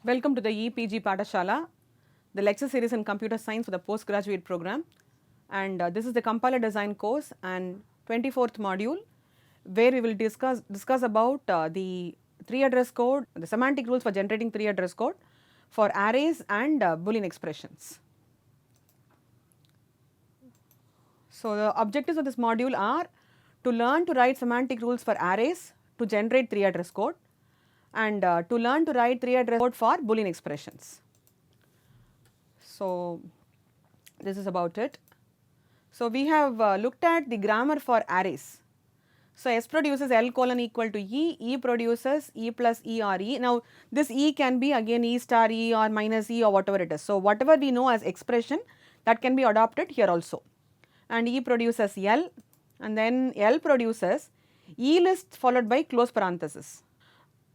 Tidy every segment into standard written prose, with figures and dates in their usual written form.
Welcome to the EPG Pathashala, the lecture series in computer science for the postgraduate program, and this is the compiler design course and 24th module where we will discuss about the three address code, the semantic rules for generating three address code for arrays and Boolean expressions. So the objectives of this module are to learn to write semantic rules for arrays to generate three address code and to learn to write three address code for Boolean expressions. So this is about it. So we have looked at the grammar for arrays. So S produces L colon equal to E produces E plus E or E. Now this E can be again E star E or minus E or whatever it is. So whatever we know as expression, that can be adopted here also. And E produces L, and then L produces E list followed by close parenthesis.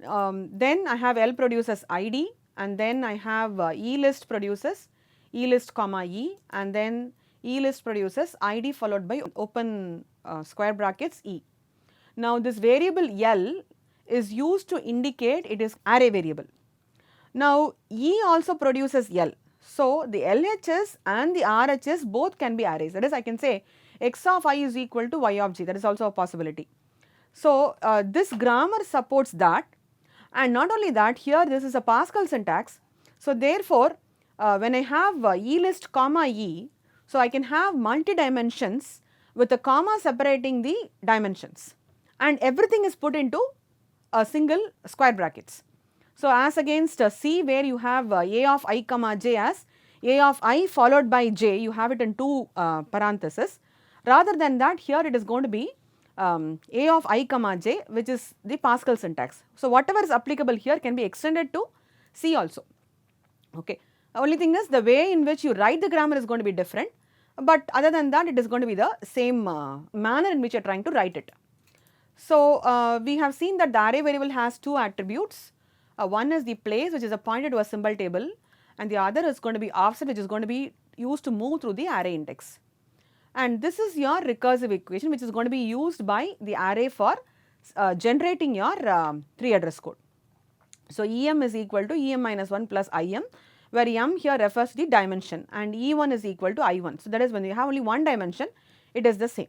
Then I have L produces ID, and then I have E list produces E list comma E, and then E list produces ID followed by open square brackets E. Now this variable L is used to indicate it is array variable. Now E also produces L. So the LHS and the RHS both can be arrays. That is, I can say x of I is equal to y of g. That is also a possibility. So this grammar supports that, and not only that, here this is a Pascal syntax. So therefore when I have E list comma E, so I can have multi dimensions with a comma separating the dimensions, and everything is put into a single square brackets. So as against C, where you have A of I comma j as A of I followed by j, you have it in two parentheses. Rather than that, here it is going to be A of I comma j, which is the Pascal syntax. So whatever is applicable here can be extended to C also. Okay. Only thing is the way in which you write the grammar is going to be different, but other than that it is going to be the same manner in which you are trying to write it. So we have seen that the array variable has two attributes. One is the place, which is pointed to a symbol table, and the other is going to be offset, which is going to be used to move through the array index. And this is your recursive equation, which is going to be used by the array for generating your three address code. So EM is equal to EM minus 1 plus IM, where M here refers to the dimension, and E1 is equal to I1. So that is, when you have only one dimension, it is the same.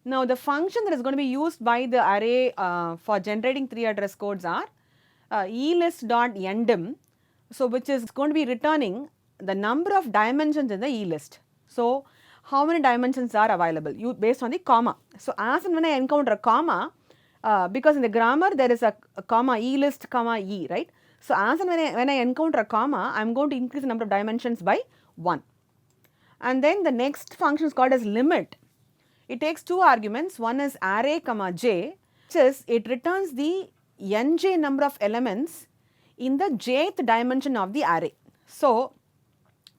Now the function that is going to be used by the array for generating three address codes are elist.endim, so which is going to be returning the number of dimensions in the elist. So how many dimensions are available based on the comma. So as and when I encounter a comma, because in the grammar there is a comma elist comma E, right. So as and when I encounter a comma, I am going to increase the number of dimensions by 1. And then the next function is called as limit. It takes two arguments. One is array comma j, which is it returns the nj number of elements in the jth dimension of the array. So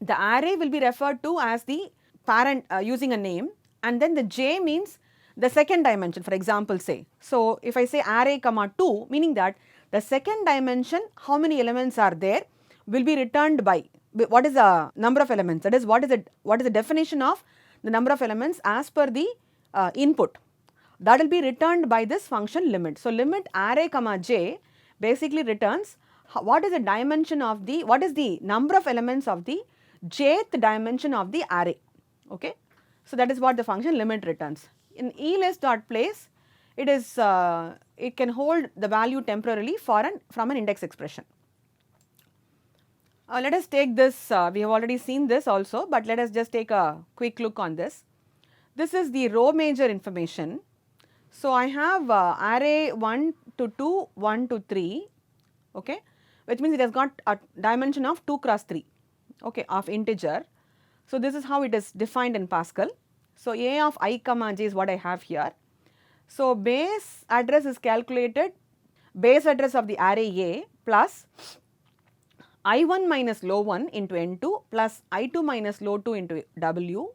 the array will be referred to as the parent using a name, and then the j means the second dimension, for example say. So if I say array comma 2, meaning that the second dimension, how many elements are there, will be returned by what is the number of elements, that is what is the definition of the number of elements as per the input, that will be returned by this function limit. So limit array comma j basically returns what is the dimension of the, what is the number of elements of the jth dimension of the array. Okay. So that is what the function limit returns. In elist.place, it is it can hold the value temporarily from an index expression. Let us take this, we have already seen this also, but let us just take a quick look on this. This is the row major information. So I have array 1 to 2, 1 to 3, okay, which means it has got a dimension of 2 cross 3, okay, of integer. So this is how it is defined in Pascal. So A of I comma j is what I have here. So base address is calculated, base address of the array A plus I1 minus low 1 into N2 plus I2 minus low 2 into W,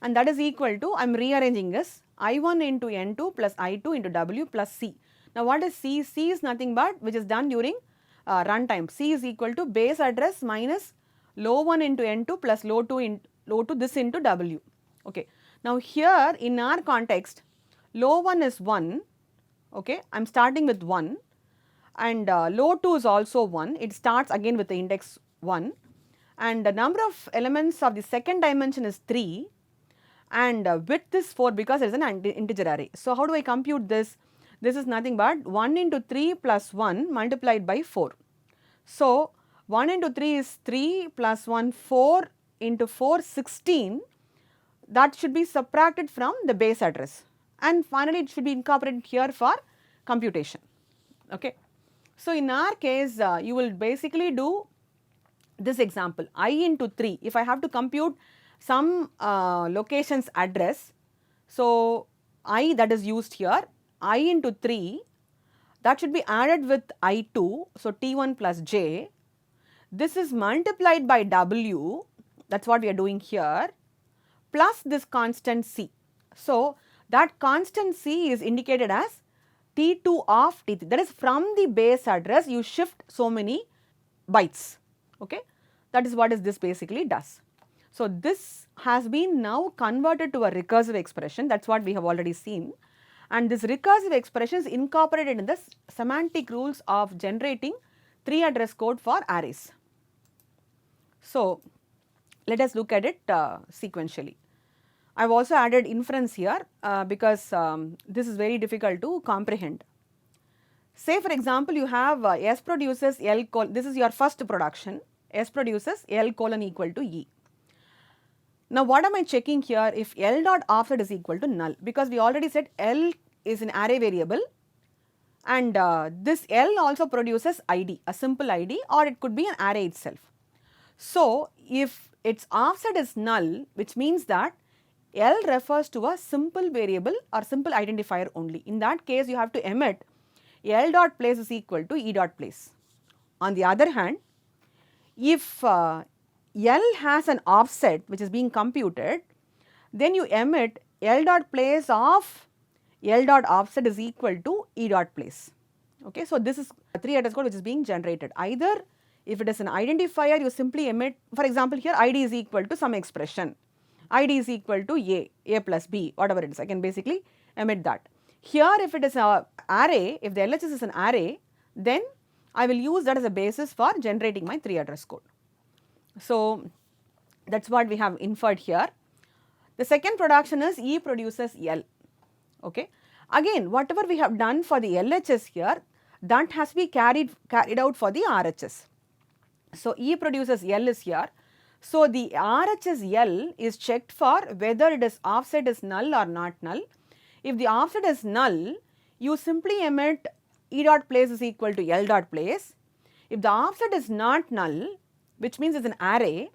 and that is equal to, I am rearranging this, I1 into N2 plus I2 into W plus C. Now what is C? C is nothing but which is done during runtime. C is equal to base address minus low 1 into N2 plus low 2 this into W. Okay. Now here in our context, low 1 is 1, okay, I am starting with 1, and low 2 is also 1. It starts again with the index 1, and the number of elements of the second dimension is 3, and width is 4 because it is an integer array. So, how do I compute this? This is nothing but 1 into 3 plus 1 multiplied by 4. So, 1 into 3 is 3 plus 1 4 into 4 16, that should be subtracted from the base address, and finally it should be incorporated here for computation. Okay. So, in our case you will basically do this example I into 3. If I have to compute some location's address, so I that is used here, I into 3, that should be added with I2, so T1 plus J. This is multiplied by W, that is what we are doing here, plus this constant C. So, that constant C is indicated as T2 of T3, that is from the base address you shift so many bytes, okay. That is what this basically does. So, this has been now converted to a recursive expression, that is what we have already seen, and this recursive expression is incorporated in the semantic rules of generating 3 address code for arrays. So, let us look at it sequentially. I have also added inference here because this is very difficult to comprehend. Say for example, you have S produces L this is your first production, S produces L colon equal to E. Now, what am I checking here? If L dot offset is equal to null, because we already said L is an array variable, and this L also produces ID, a simple ID, or it could be an array itself. So, if its offset is null, which means that L refers to a simple variable or simple identifier only. In that case, you have to emit L dot place is equal to E dot place. On the other hand, if L has an offset which is being computed, then you emit L dot place of L dot offset is equal to E dot place. Okay, so this is a 3 address code which is being generated. Either if it is an identifier, you simply emit, for example, here ID is equal to some expression. ID is equal to A plus B, whatever it is, I can basically emit that. Here if it is an array, if the LHS is an array, then I will use that as a basis for generating my 3 address code. So, that is what we have inferred here. The second production is E produces L. Okay. Again, whatever we have done for the LHS here, that has to be carried out for the RHS. So, E produces L is here. So, the RHS L is checked for whether it is offset is null or not null. If the offset is null, you simply emit E dot place is equal to L dot place. If the offset is not null, which means it is an array,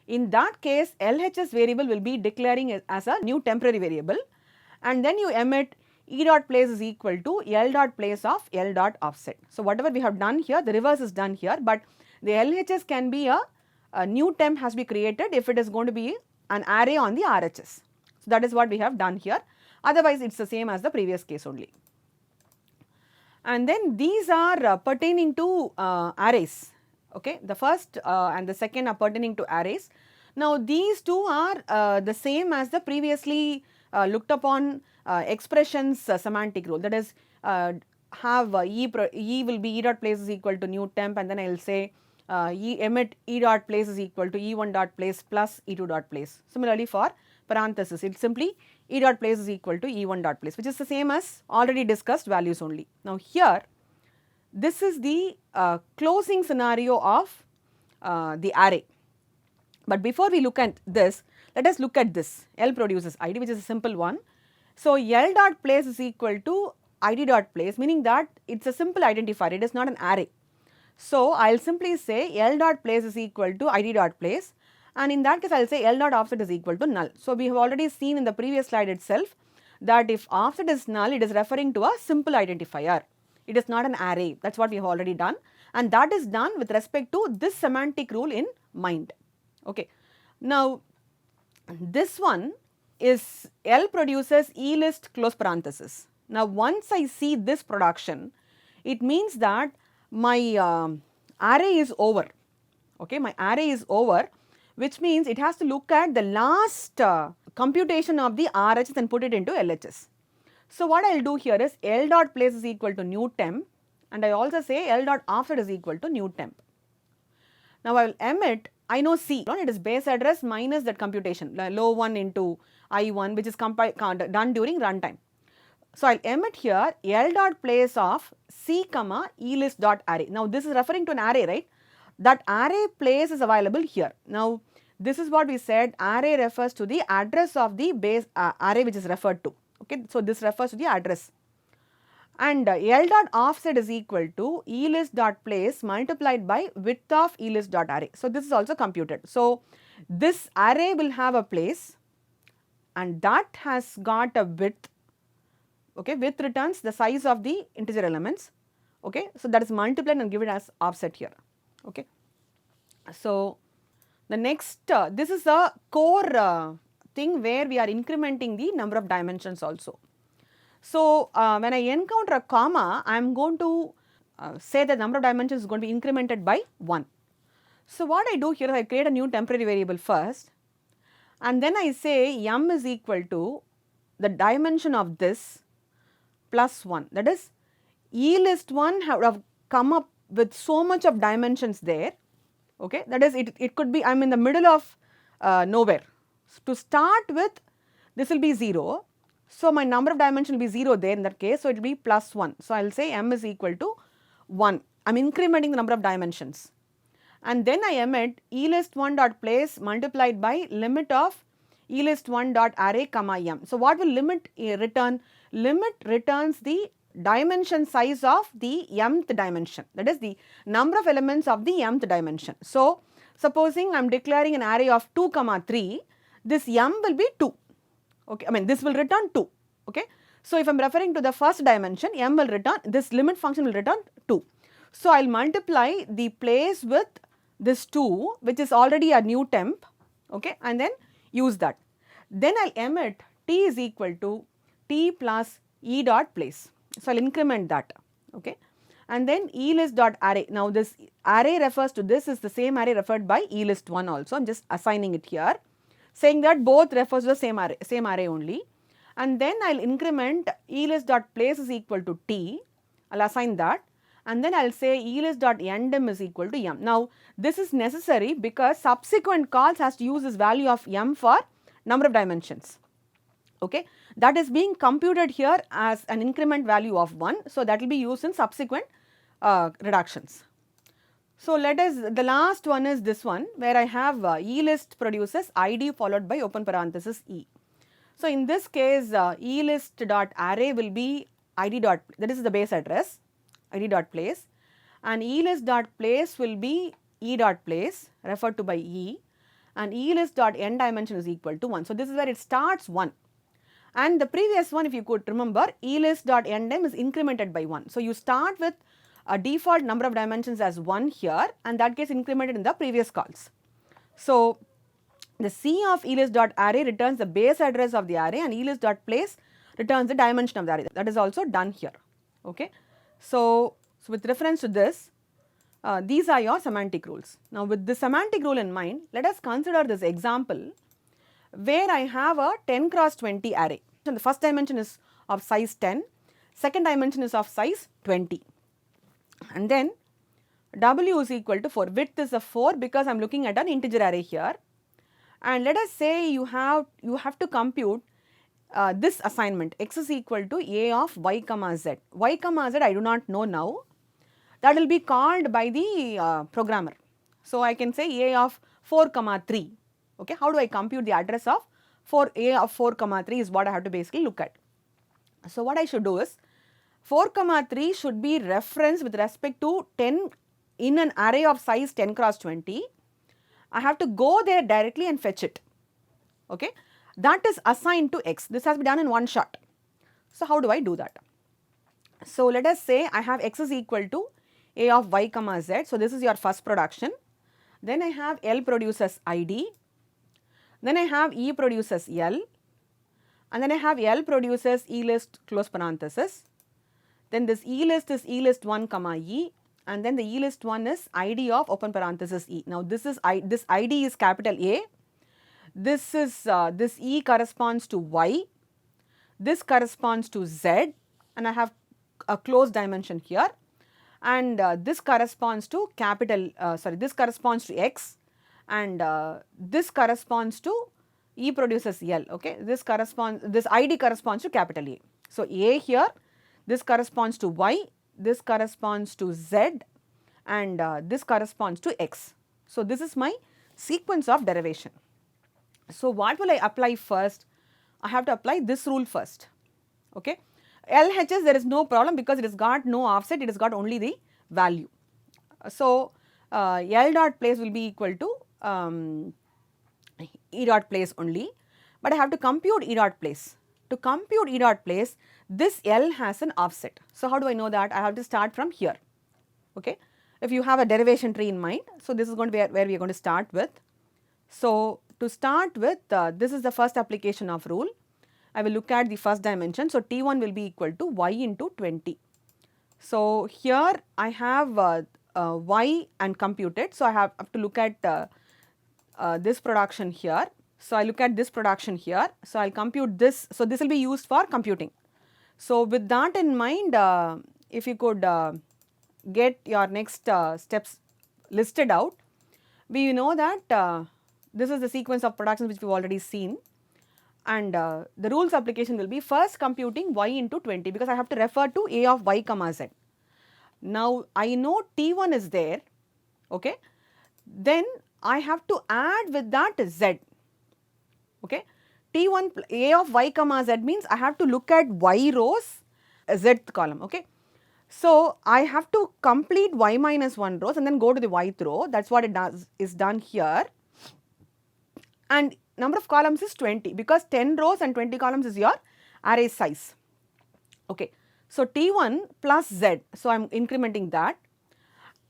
in that case LHS variable will be declaring as a new temporary variable, and then you emit E dot place is equal to L dot place of L dot offset. So, whatever we have done here, the reverse is done here, but the LHS can be a new temp has to be created if it is going to be an array on the RHS. So, that is what we have done here, otherwise it is the same as the previous case only. And then these are pertaining to arrays, okay. The first and the second are pertaining to arrays. Now, these two are the same as the previously looked upon expressions semantic rule, that is have E will be E dot place is equal to new temp, and then I will say emit E dot place is equal to E1 dot place plus E2 dot place. Similarly, for parenthesis, it is simply E dot place is equal to E1 dot place, which is the same as already discussed values only. Now, here this is the closing scenario of the array. But before we look at this, let us look at this L produces ID, which is a simple one. So, L dot place is equal to ID dot place, meaning that it is a simple identifier, it is not an array. So, I will simply say L dot place is equal to ID dot place, and in that case I will say L dot offset is equal to null. So, we have already seen in the previous slide itself that if offset is null, it is referring to a simple identifier, it is not an array. That is what we have already done, and that is done with respect to this semantic rule in mind. Okay. Now, this one is L produces E list close parenthesis. Now, once I see this production, it means that my array is over, okay, my array is over, which means it has to look at the last computation of the RHS and put it into LHS. So, what I will do here is L dot place is equal to new temp, and I also say L dot offset is equal to new temp. Now I will emit, I know C, it is base address minus that computation, low 1 into I1, which is done during runtime. So I will emit here L dot place of C comma E list dot array. Now this is referring to an array, right? That array place is available here. Now this is what we said, array refers to the address of the base array which is referred to. Okay, so this refers to the address. And L dot offset is equal to E list dot place multiplied by width of E list dot array. So this is also computed. So this array will have a place and that has got a width. Okay, width returns the size of the integer elements. Okay, so that is multiplied and given as offset here. Okay, so the next this is a core thing where we are incrementing the number of dimensions also. So when I encounter a comma, I am going to say the number of dimensions is going to be incremented by 1. So what I do here is I create a new temporary variable first, and then I say m is equal to the dimension of this plus 1, that is E list 1 have come up with so much of dimensions there, okay, that is it could be I am in the middle of nowhere. To start with, this will be 0, so my number of dimension will be 0 there in that case, so it will be plus 1. So I will say m is equal to 1, I am incrementing the number of dimensions, and then I emit E list 1 dot place multiplied by limit of E list 1 dot array comma m. So what will limit return? Limit returns the dimension size of the mth dimension, that is the number of elements of the mth dimension. So supposing I am declaring an array of 2 comma 3, this m will be 2, okay, I mean this will return 2, okay. So if I am referring to the first dimension, m will return, this limit function will return 2. So I will multiply the place with this 2 which is already a new temp, okay, and then use that. Then I will emit t is equal to t plus e dot place. So I will increment that, okay, and then E list dot array. Now this array refers to, this is the same array referred by E list 1 also, I am just assigning it here, saying that both refers to the same array only, and then I will increment E list dot place is equal to t, I will assign that, and then I will say E list dot endem is equal to m. Now this is necessary because subsequent calls has to use this value of m for number of dimensions, okay, that is being computed here as an increment value of 1. So that will be used in subsequent reductions. So let us, the last one is this one where I have E list produces id followed by open parenthesis e. So in this case E list dot array will be id dot, that is the base address, id dot place, and E list dot place will be e dot place referred to by e, and E list dot end dimension is equal to 1. So this is where it starts 1. And the previous one, if you could remember, E list dot endem is incremented by 1. So you start with a default number of dimensions as 1 here, and that gets incremented in the previous calls. So the C of E list dot array returns the base address of the array, and E list dot place returns the dimension of the array. That is also done here, okay. So with reference to this, these are your semantic rules. Now with this semantic rule in mind, let us consider this example where I have a 10 cross 20 array. And the first dimension is of size 10, second dimension is of size 20, and then w is equal to 4, width is a 4 because I am looking at an integer array here, and let us say you have to compute this assignment, x is equal to a of y comma z. Y comma z I do not know now, that will be called by the programmer. So I can say a of 4 comma 3. Okay, how do I compute the address of a of 4 comma 3 is what I have to basically look at. So what I should do is 4 comma 3 should be referenced with respect to 10 in an array of size 10 cross 20. I have to go there directly and fetch it, okay. That is assigned to x. This has been done in one shot. So how do I do that? So let us say I have x is equal to a of y comma z. So this is your first production. Then I have L produces id. Then I have E produces L, and then I have L produces E list close parenthesis. Then this E list is E list 1 comma E, and then the E list 1 is id of open parenthesis E. Now this is this id is capital A, this is this E corresponds to Y, this corresponds to Z, and I have a closed dimension here, and this corresponds to this corresponds to X, and this corresponds to E produces L, okay. This ID corresponds to capital A. So, A here, this corresponds to Y, this corresponds to Z, and this corresponds to X. So, this is my sequence of derivation. So, what will I apply first? I have to apply this rule first, okay. LHS there is no problem because it has got no offset, it has got only the value. So, L dot place will be equal to E dot place only, but I have to compute E dot place. To compute E dot place, this L has an offset. So, how do I know that? I have to start from here, okay. If you have a derivation tree in mind, so this is going to be where we are going to start with. So, to start with, this is the first application of rule. I will look at the first dimension. So, T1 will be equal to y into 20. So, here I have y and computed. So, I have to look at this production here. So, I look at this production here. So, I will compute this. So, this will be used for computing. So, with that in mind, if you could get your next steps listed out, we know that this is the sequence of productions which we have already seen, and the rules application will be first computing y into 20 because I have to refer to A of y comma z. Now, I know T1 is there, okay. Then I have to add with that z, okay. T1 A of y comma z means I have to look at y rows, zth column, okay. So, I have to complete y minus 1 rows and then go to the yth row, that is what it is done here, and number of columns is 20 because 10 rows and 20 columns is your array size, okay. So, T1 plus Z, so I am incrementing that,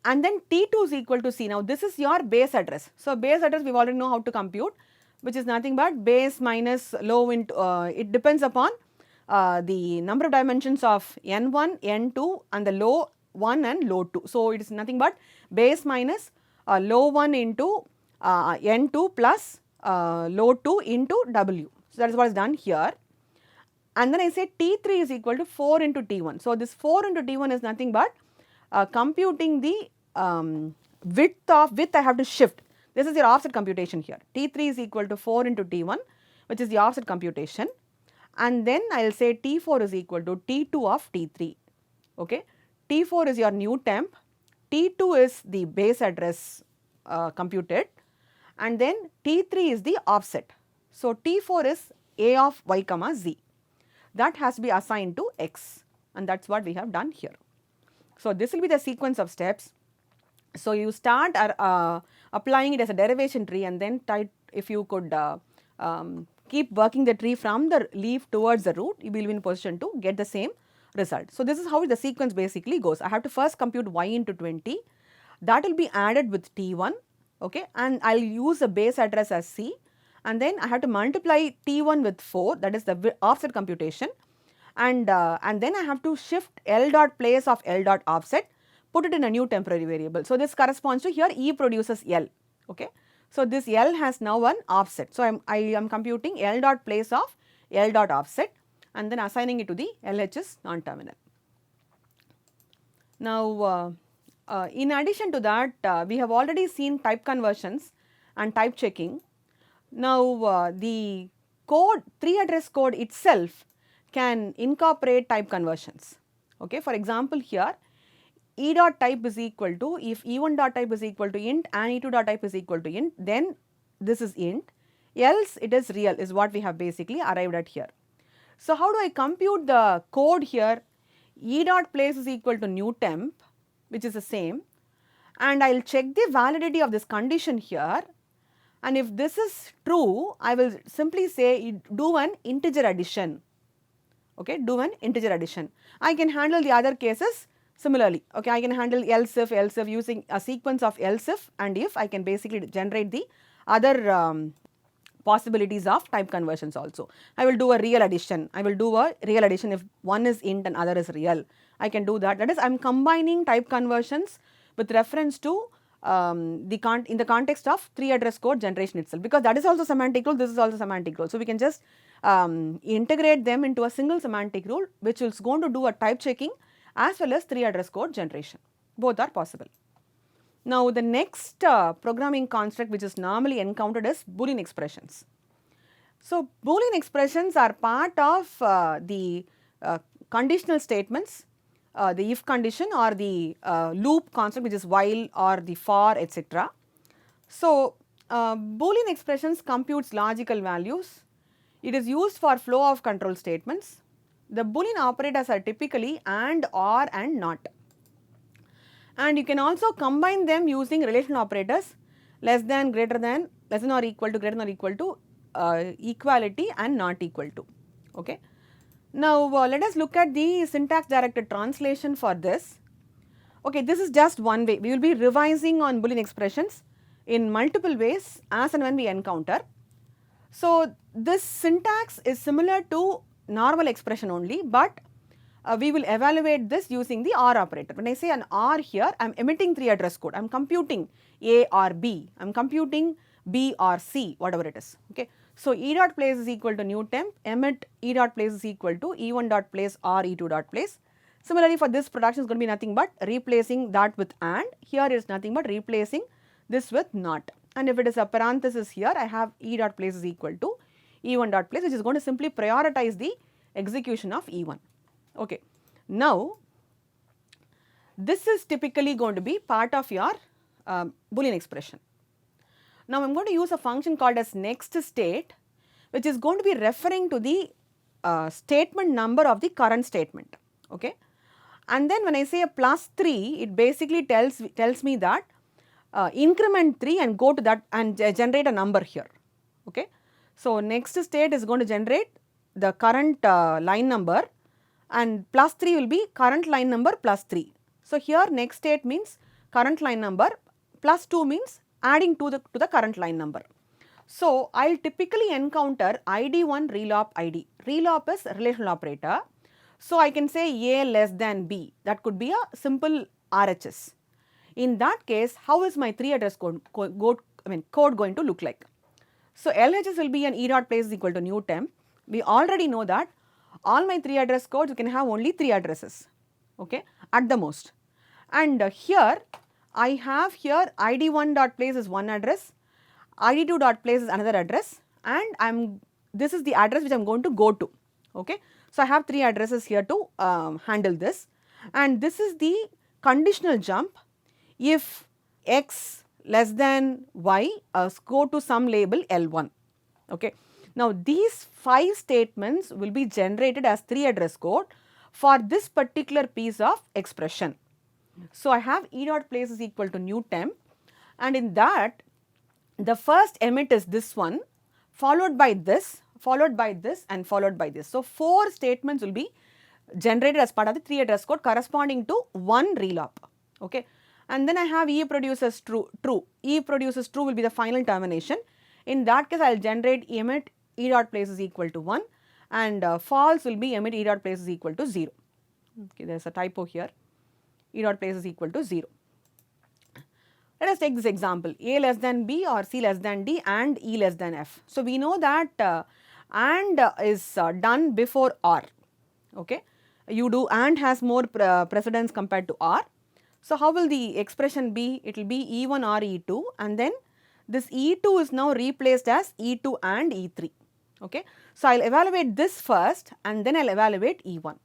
and then T2 is equal to C. Now, this is your base address. So, base address we already know how to compute, which is nothing but base minus low into, it depends upon the number of dimensions of n1, n2 and the low 1 and low 2. So, it is nothing but base minus low 1 into n2 plus low 2 into w. So, that is what is done here, and then I say T3 is equal to 4 into T1. So, this 4 into T1 is nothing but computing the width I have to shift. This is your offset computation here. T3 is equal to 4 into T1, which is the offset computation, and then I will say T4 is equal to T2 of T3, okay. T4 is your new temp, T2 is the base address computed, and then T3 is the offset. So, T4 is A of y comma z, that has to be assigned to x, and that is what we have done here. So, this will be the sequence of steps. So, you start applying it as a derivation tree, and then if you could keep working the tree from the leaf towards the root, you will be in position to get the same result. So, this is how the sequence basically goes. I have to first compute y into 20, that will be added with T1, okay, and I will use the base address as C, and then I have to multiply T1 with 4, that is the offset computation, and then I have to shift L dot place of L dot offset, put it in a new temporary variable. So, this corresponds to here E produces L, okay. So, this L has now one offset. So, I am computing L dot place of L dot offset and then assigning it to the LHS non-terminal. Now, in addition to that, we have already seen type conversions and type checking. Now, the code, tree address code itself can incorporate type conversions, okay. For example, here E dot type is equal to, if E1 dot type is equal to int and E2 dot type is equal to int, then this is int, else it is real, is what we have basically arrived at here. So, how do I compute the code here? E dot place is equal to new temp, which is the same, and I will check the validity of this condition here, and if this is true, I will simply say do an integer addition, okay, do an integer addition. I can handle the other cases similarly, okay, I can handle else if using a sequence of else if and if. I can basically generate the other possibilities of type conversions also. I will do a real addition, I will do a real addition if one is int and other is real, I can do that. That is, I am combining type conversions with reference to in the context of tree address code generation itself, because that is also semantic rule, this is also semantic rule. So, we can just integrate them into a single semantic rule which is going to do a type checking as well as tree address code generation. Both are possible. Now the next programming construct which is normally encountered is Boolean expressions. So Boolean expressions are part of the conditional statements, the if condition or the loop construct which is while or the for, etc. So Boolean expressions computes logical values. It is used for flow of control statements. The Boolean operators are typically and, or and not. And you can also combine them using relational operators less than, greater than, less than or equal to, greater than or equal to, equality and not equal to. Okay. Now let us look at the syntax directed translation for this. Okay, this is just one way. We will be revising on Boolean expressions in multiple ways as and when we encounter. So this syntax is similar to normal expression only, but we will evaluate this using the OR operator. When I say an OR here, I am emitting 3 address code. I am computing A or B, I am computing B or C, whatever it is. Okay. So E dot place is equal to new temp, emit E dot place is equal to E1 dot place or E2 dot place. Similarly, for this production is going to be nothing but replacing that with and, here is nothing but replacing this with not. And if it is a parenthesis here, I have E dot place is equal to E1 dot place, which is going to simply prioritize the execution of E1. Okay. Now, this is typically going to be part of your Boolean expression. Now, I am going to use a function called as next state, which is going to be referring to the statement number of the current statement. Okay. And then when I say a plus 3, it basically tells me that increment 3 and go to that and generate a number here. Okay. So, next state is going to generate the current line number, and plus 3 will be current line number plus 3. So, here next state means current line number, plus 2 means adding to the current line number. So, I will typically encounter ID1 relop ID. Relop is relational operator. So, I can say A less than B, that could be a simple RHS. In that case, how is my 3 address code going to look like? So, LHS will be an E dot place is equal to new temp. We already know that all my 3 address codes, you can have only 3 addresses, okay, at the most. And here I have here ID1 dot place is one address, ID2 dot place is another address, and this is the address which I am going to go to. Okay. So, I have 3 addresses here to handle this, and this is the conditional jump. If x less than y, go to some label L1. Okay. Now, these 5 statements will be generated as 3 address code for this particular piece of expression. So, I have E dot place is equal to new temp, and in that the first emit is this one, followed by this, followed by this, and followed by this. So, 4 statements will be generated as part of the 3 address code corresponding to one relop. Okay. And then I have E produces true. E produces true will be the final termination. In that case, I will generate emit E dot place is equal to 1, and false will be emit E dot place is equal to 0. Okay, there is a typo here. E dot place is equal to 0. Let us take this example, A less than B or C less than D and E less than F. So, we know that and is done before OR. Okay. You do and has more precedence compared to OR. So, how will the expression be? It will be E1 or E2, and then this E2 is now replaced as E2 and E3. Okay. So, I will evaluate this first and then I will evaluate E1.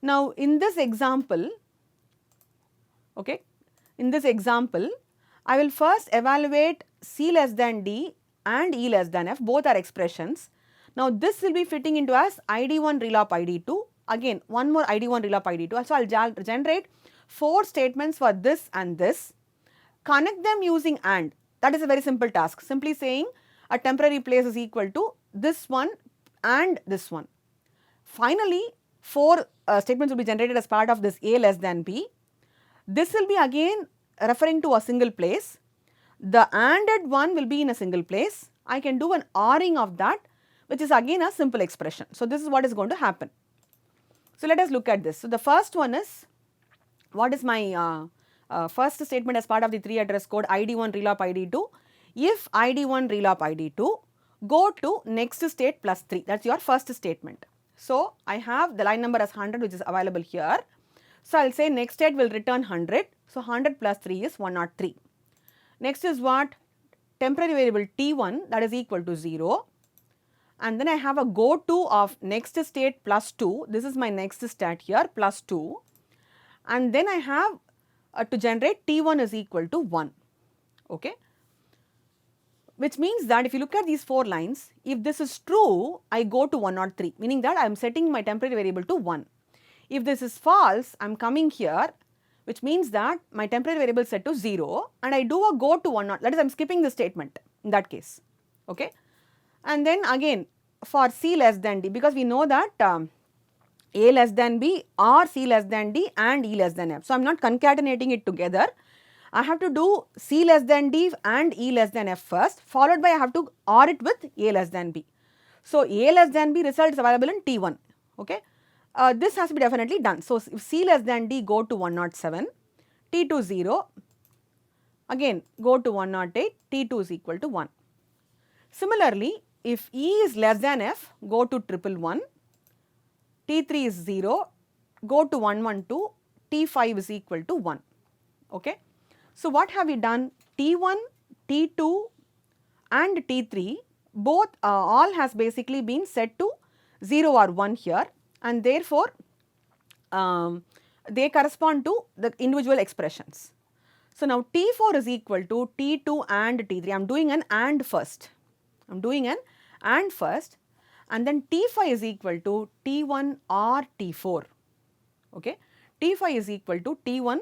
Now, in this example, okay, in this example, I will first evaluate C less than D and E less than F, both are expressions. Now, this will be fitting into as ID1 relop ID2, again one more ID1 relop ID2. So, I will generate 4 statements for this and this, connect them using AND. That is a very simple task, simply saying a temporary place is equal to this one and this one. Finally, 4 statements will be generated as part of this A less than B. This will be again referring to a single place. The ANDed one will be in a single place. I can do an ORing of that, which is again a simple expression. So, this is what is going to happen. So, let us look at this. So, the first one is, what is my first statement as part of the 3 address code ID1 relop ID2. If ID1 relop ID2, go to next state plus 3, that is your first statement. So, I have the line number as 100 which is available here. So, I will say next state will return 100. So, 100 plus 3 is 103. Next is what? Temporary variable t1 that is equal to 0, and then I have a go to of next state plus 2, this is my next state here plus 2, and then I have to generate t1 is equal to 1, okay. Which means that if you look at these 4 lines, if this is true, I go to 103, meaning that I am setting my temporary variable to 1. If this is false, I am coming here, which means that my temporary variable is set to 0 and I do a go to 1, that is I am skipping the statement in that case, okay. And then again for C less than D, because we know that A less than B or C less than D and E less than F. So, I am not concatenating it together. I have to do C less than D and E less than F first, followed by I have to OR it with A less than B. So, A less than B result is available in T1, okay. This has to be definitely done. So, if C less than D go to 107, T2 0, again go to 108, T2 is equal to 1. Similarly, if E is less than F, go to 111, T3 is 0, go to 112, T5 is equal to 1, okay. So, what have we done? T1, T2 and T3 both all has basically been set to 0 or 1 here, and therefore, they correspond to the individual expressions. So, now T4 is equal to T2 and T3. I am doing an AND first. I am doing an AND first, and then T5 is equal to T1 or T4. Okay. T5 is equal to T1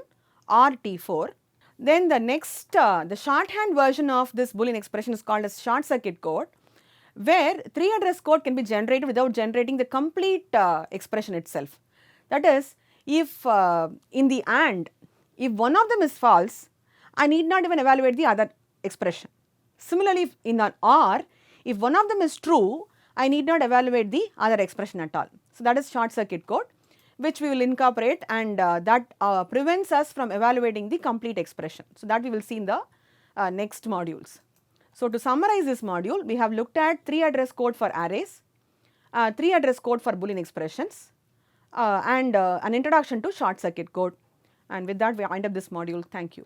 or T4. Then the next, the shorthand version of this Boolean expression is called as short circuit code, where 3 address code can be generated without generating the complete expression itself. That is, if in the AND, if one of them is false, I need not even evaluate the other expression. Similarly, in an OR, if one of them is true, I need not evaluate the other expression at all. So, that is short circuit code, which we will incorporate, and that prevents us from evaluating the complete expression. So, that we will see in the next modules. So, to summarize this module, we have looked at 3 address code for arrays, 3 address code for Boolean expressions, and an introduction to short circuit code. And with that, we wind up this module. Thank you.